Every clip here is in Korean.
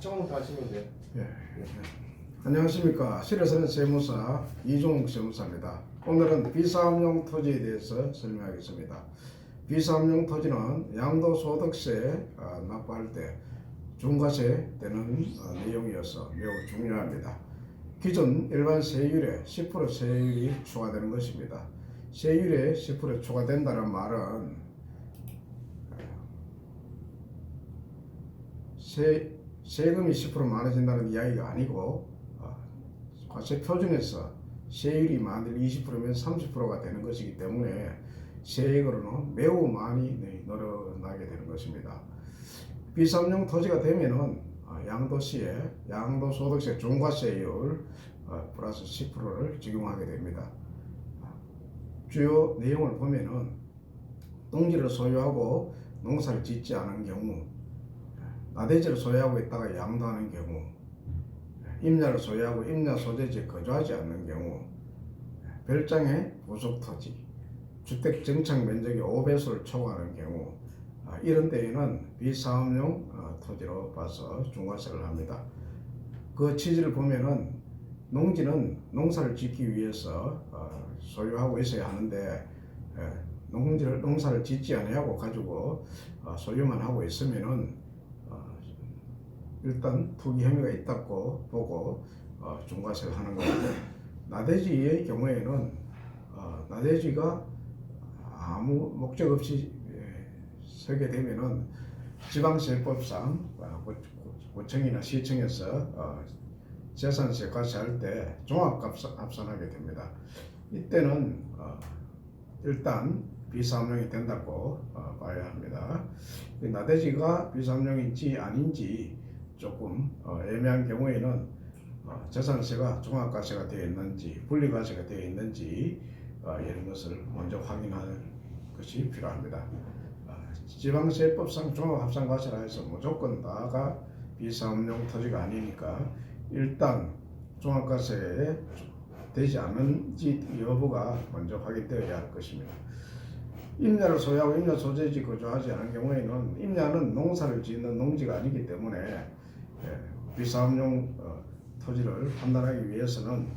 처음부터 하시면 돼요. 예. 안녕하십니까. 실에서는 세무사 이종욱 세무사입니다. 오늘은 비사업용 토지에 대해서 설명하겠습니다. 비사업용 토지는 양도소득세 납부할 때 중과세 되는 내용이어서 매우 중요합니다. 기존 일반 세율에 10% 세율이 추가되는 것입니다. 세율에 10% 추가된다는 말은 세금이 10% 많아진다는 이야기가 아니고 과세 표준에서 세율이 만일 20%면 30%가 되는 것이기 때문에 세액으로는 매우 많이 늘어나게 되는 것입니다. 비사업용 토지가 되면은 양도시에 양도소득세 중과세율 플러스 10%를 적용하게 됩니다. 주요 내용을 보면은 농지를 소유하고 농사를 짓지 않은 경우, 나대지를 소유하고 있다가 양도하는 경우, 임야를 소유하고 임야 소재지에 거주하지 않는 경우, 별장의 부속토지, 주택 정착 면적이 5배수를 초과하는 경우, 이런 때에는 비사업용 토지로 봐서 중과세를 합니다. 그 취지를 보면은 농지는 농사를 짓기 위해서 소유하고 있어야 하는데 농사를 짓지 아니하고 가지고 소유만 하고 있으면은 일단 투기 혐의가 있다고 보고 중과세를 하는 겁니다. 나대지의 경우에는 나대지가 아무 목적 없이 서게 되면은 지방세법상 구청이나 시청에서 재산세 과세할 때 종합합산하게 됩니다. 이때는 일단 비사업용이 된다고 봐야 합니다. 나대지가 비사업용인지 아닌지 조금 애매한 경우에는 재산세가 종합과세가 되어 있는지 분리과세가 되어 있는지 이런 것을 먼저 확인하는 것이 필요합니다. 지방세법상 종합합산과세라 해서 무조건 다가 비사업용 토지가 아니니까 일단 종합과세에 되지 않는지 여부가 먼저 확인되어야 할 것입니다. 임야를 소유하고 임야 소재지 거주하지 않은 경우에는 임야는 농사를 짓는 농지가 아니기 때문에 비사업용 토지를 판단하기 위해서는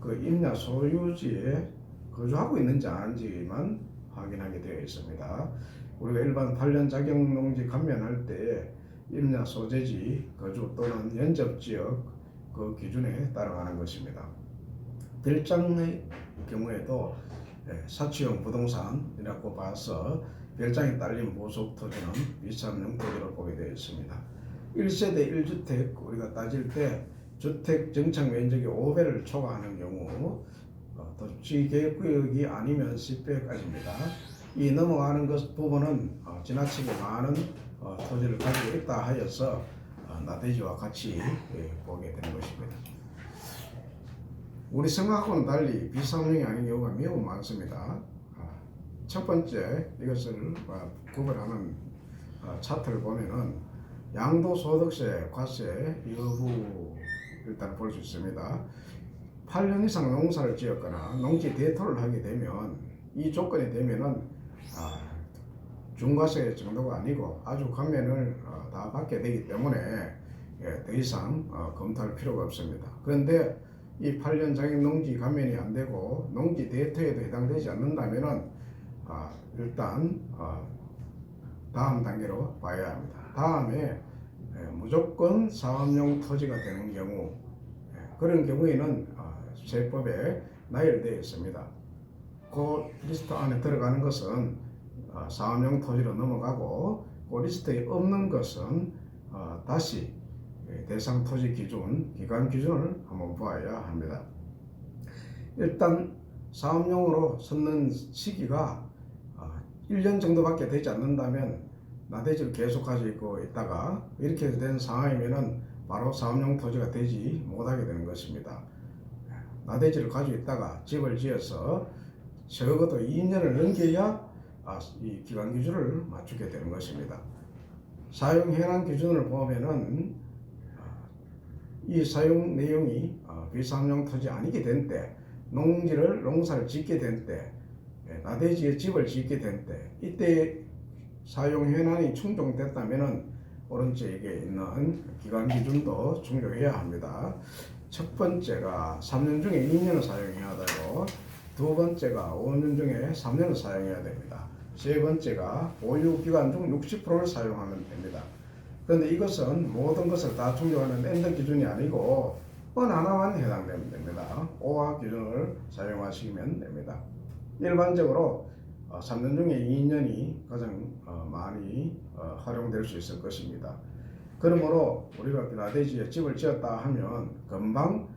그 임야 소유지에 거주하고 있는지 아닌지만 확인하게 되어 있습니다. 우리가 일반 8년 자격 농지 감면할 때 임야 소재지 거주 또는 연접지역 그 기준에 따라가는 것입니다. 별장의 경우에도 사치용 부동산이라고 봐서 별장에 딸린 부속 토지는 비사업용 토지로 보게 되어 있습니다. 1세대 1주택 우리가 따질 때 주택 정착 면적이 5배를 초과하는 경우 도시계획구역이 아니면 10배까지입니다. 이 넘어가는 것 부분은 지나치게 많은 토지를 가지고 있다 하여서 나대지와 같이 보게 되는 것입니다. 우리 생각하고는 달리 비사업용이 아닌 경우가 매우 많습니다. 첫 번째 이것을 구별하는 차트를 보면은 양도소득세 과세 여부 일단 볼 수 있습니다. 8년 이상 농사를 지었거나 농지 대토를 하게 되면 이 조건이 되면은 중과세 정도가 아니고 아주 감면을 다 받게 되기 때문에 더 이상 검토할 필요가 없습니다. 그런데 이 8년 자격 농지 감면이 안 되고 농지 대토에도 해당되지 않는다면은 일단 다음 단계로 봐야 합니다. 다음에 무조건 사업용 토지가 되는 경우, 그런 경우에는 세법에 나열되어 있습니다. 그 리스트 안에 들어가는 것은 사업용 토지로 넘어가고 그 리스트에 없는 것은 다시 대상 토지 기준, 기간 기준을 한번 보아야 합니다. 일단 사업용으로 섰는 시기가 1년 정도밖에 되지 않는다면 나대지를 계속 가지고 있다가 이렇게 된 상황이면은 바로 사업용 토지가 되지 못하게 되는 것입니다. 나대지를 가지고 있다가 집을 지어서 적어도 2년을 넘겨야 이 기간 기준을 맞추게 되는 것입니다. 사용 현황 기준을 보면은 이 사용 내용이 비사업용 토지 아니게 된 때, 농사를 짓게 된 때, 나대지에 집을 짓게 된 때, 이때 사용 현황이 충족됐다면은 오른쪽에 있는 기간 기준도 충족해야 합니다. 첫 번째가 3년 중에 2년을 사용해야 되고, 두 번째가 5년 중에 3년을 사용해야 됩니다. 세 번째가 보유 기간 중 60%를 사용하면 됩니다. 그런데 이것은 모든 것을 다 충족하는 엔더 기준이 아니고 어느 하나만 해당되면 됩니다. 오화 기준을 사용하시면 됩니다. 일반적으로 3년 중에 2년이 가장 많이 활용될 수 있을 것입니다. 그러므로 우리가 나대지에 집을 지었다 하면 금방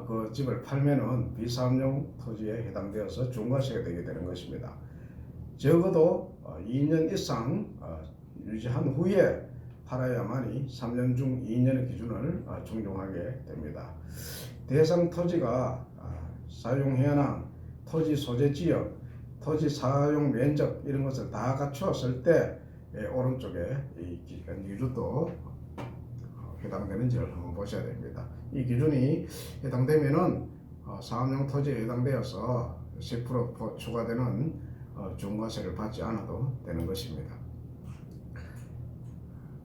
그 집을 팔면은 비사업용 토지에 해당되어서 중과세가 되게 되는 것입니다. 적어도 2년 이상 유지한 후에 팔아야만이 3년 중 2년의 기준을 충족하게 됩니다. 대상 토지가 사용 현황, 토지 소재 지역, 토지 사용 면적 이런 것을 다 갖추었을 때 오른쪽에 이 기준도 해당되는지를 한번 보셔야 됩니다. 이 기준이 해당되면은 사업용 토지에 해당되어서 10% 추가되는 중과세를 받지 않아도 되는 것입니다.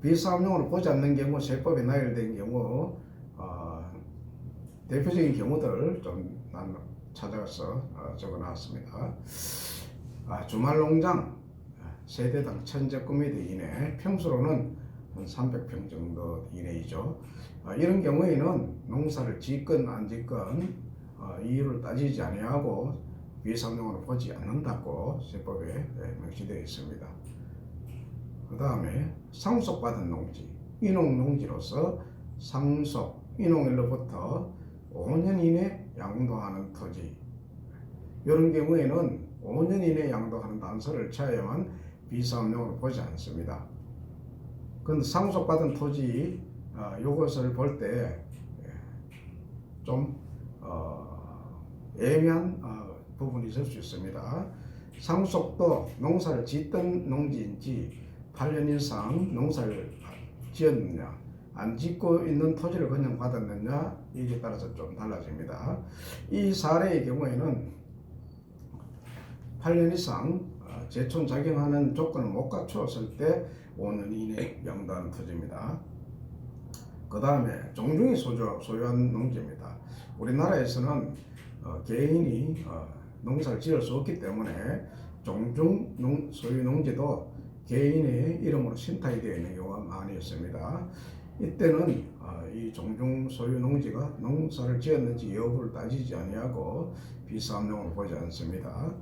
비사업용으로 보지 않는 경우, 세법에 나열된 경우 대표적인 경우들을 좀 찾아서 적어놨습니다. 주말농장 세대당 1000제곱미터 이내, 평수로는 한 300평 정도 이내이죠. 이런 경우에는 농사를 짓건 안 짓건 이유를 따지지 아니하고 비사업용으로 보지 않는다고 세법에 명시되어 있습니다. 그 다음에 상속받은 농지, 인농농지로서 상속, 인농일로부터 5년 이내 양도하는 토지, 이런 경우에는 5년 이내 양도하는 단서를 쳐야만 비사업용으로 보지 않습니다. 그런데 상속받은 토지 이것을 볼 때 좀 애매한 부분이 있을 수 있습니다. 상속도 농사를 짓던 농지인지 8년 이상 농사를 지었느냐, 안 짓고 있는 토지를 그냥 받았느냐, 이에 따라서 좀 달라집니다. 이 사례의 경우에는 8년 이상 제촌 작용하는 조건을 못 갖추었을 때 5년 이내 양도하는 토지입니다. 그 다음에 종중이 소유한 농지입니다. 우리나라에서는 개인이 농사를 지을 수 없기 때문에 종중 소유 농지도 개인의 이름으로 신탁이 되어 있는 경우가 많이 있습니다. 이때는 이 종중 소유 농지가 농사를 지었는지 여부를 따지지 아니하고 비사업용으로 보지 않습니다.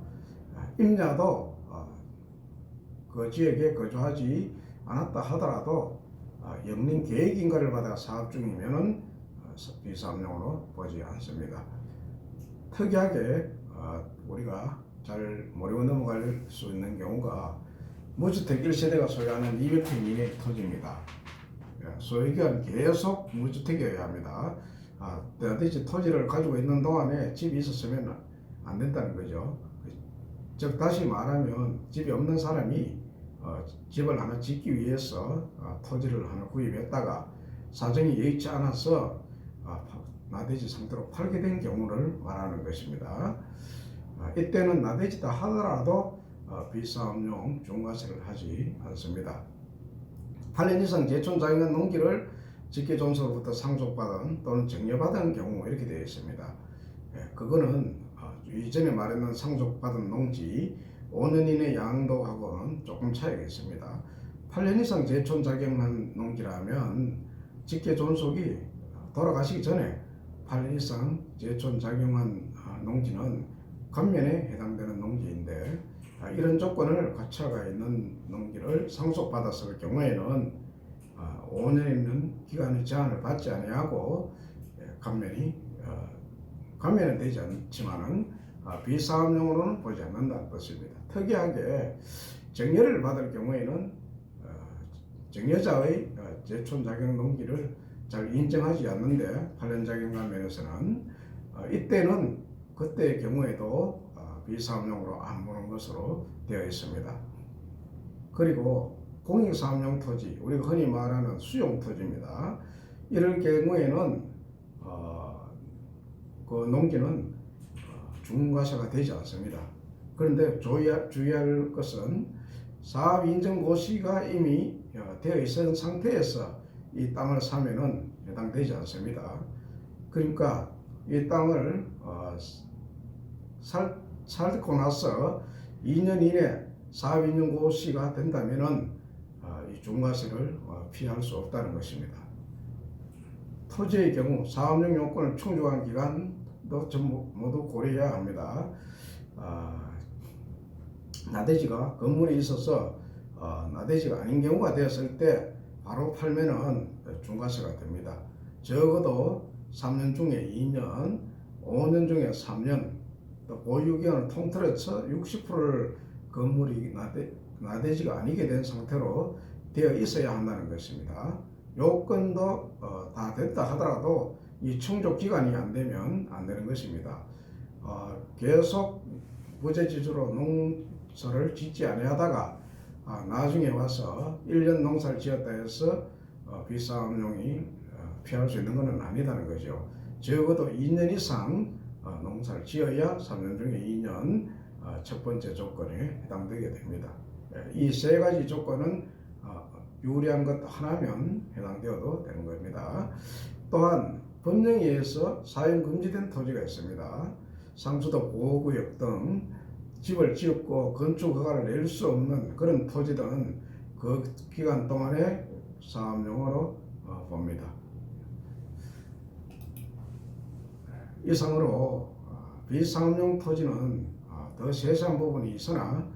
임야도 그 지역에 거주하지 않았다 하더라도 영린 계획인가를 받아 사업 중이면은 비사업용으로 보지 않습니다. 특이하게 우리가 잘 모르고 넘어갈 수 있는 경우가 무주택 1세대가 소유하는 200평 이내의 토지입니다. 소유기간 계속 무주택이어야 합니다. 대체 토지를 가지고 있는 동안에 집이 있었으면 안 된다는 거죠. 즉 다시 말하면 집이 없는 사람이 집을 하나 짓기 위해서 토지를 하나 구입했다가 사정이 여의치 않아서 나대지 상태로 팔게 된 경우를 말하는 것입니다. 이때는 나대지다 하더라도 비사업용 중과세를 하지 않습니다. 8년 이상 제촌 작용한 농지를 직계존속으로부터 상속받은 또는 증여받은 경우 이렇게 되어 있습니다. 그거는 이전에 말했는 상속받은 농지 5년 이내 양도하고는 조금 차이가 있습니다. 8년 이상 제촌 작용한 농지라면 직계존속이 돌아가시기 전에 8년 이상 제촌 작용한 농지는 감면에 해당되는 농지인데, 이런 조건을 갖춰가 있는 농지를 상속받았을 경우에는 5년이면 기간의 제한을 받지 아니하고 감면은 되지 않지만은 비사업용으로는 보지 않는다는 것입니다. 특이하게 증여를 받을 경우에는 증여자의 제촌 작용 농지를 잘 인정하지 않는데 8년 작용한 면에서는 이때는 그때의 경우에도 비사업용으로 안 보는 것으로 되어 있습니다. 그리고 공익사업용 토지, 우리가 흔히 말하는 수용 토지입니다. 이럴 경우에는 그 농지는 중과세가 되지 않습니다. 그런데 주의할 것은 사업 인정 고시가 이미 되어 있는 상태에서 이 땅을 사면은 해당되지 않습니다. 그러니까 이 땅을 살고 나서 2년 이내 사업인연고시가 된다면은 이 중과세를 피할 수 없다는 것입니다. 토지의 경우 사업용 요건을 충족한 기간도 전부 모두 고려해야 합니다. 나대지가 건물에 있어서 나대지가 아닌 경우가 되었을 때 바로 팔면은 중과세가 됩니다. 적어도 3년 중에 2년, 5년 중에 3년, 또 보유기간을 통틀어서 60%를 건물이 나대지가 아니게 된 상태로 되어 있어야 한다는 것입니다. 요건도 다 됐다 하더라도 이 충족 기간이 안 되면 안 되는 것입니다. 계속 부재지주로 농사를 짓지 아니하다가 나중에 와서 1년 농사를 지었다 해서 비사업용이 피할 수 있는 것은 아니다는 거죠. 적어도 2년 이상 농사를 지어야 3년 중에 2년 첫 번째 조건에 해당되게 됩니다. 이 세 가지 조건은 유리한 것 하나면 해당되어도 되는 겁니다. 또한 법령에 의해서 사용 금지된 토지가 있습니다. 상수도 보호구역 등 집을 지었고 건축 허가를 낼 수 없는 그런 토지들은 그 기간 동안에 사업용으로 봅니다. 이상으로 비상업용 토지는 더 세세한 부분이 있으나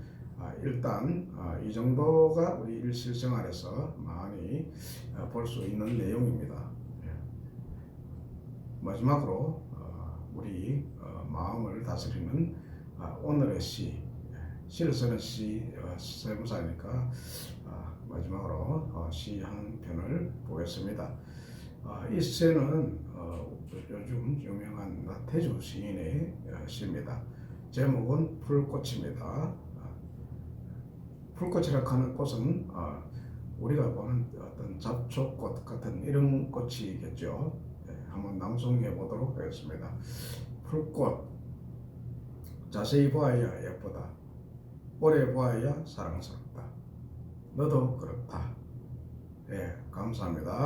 일단 이 정도가 우리 일실생활에서 많이 볼 수 있는 내용입니다. 마지막으로 우리 마음을 다스리는 오늘의 시를 쓰는 시 세무사니까 마지막으로 시 한 편을 보겠습니다. 이 시는 요즘 유명한 나태주 시인의 시입니다. 제목은 풀꽃입니다. 풀꽃이라고 하는 꽃은 우리가 보는 어떤 잡초꽃 같은 이런 꽃이겠죠. 한번 낭송해 보도록 하겠습니다. 풀꽃 자세히 보아야 예쁘다. 오래 보아야 사랑스럽다. 너도 그렇다. 감사합니다.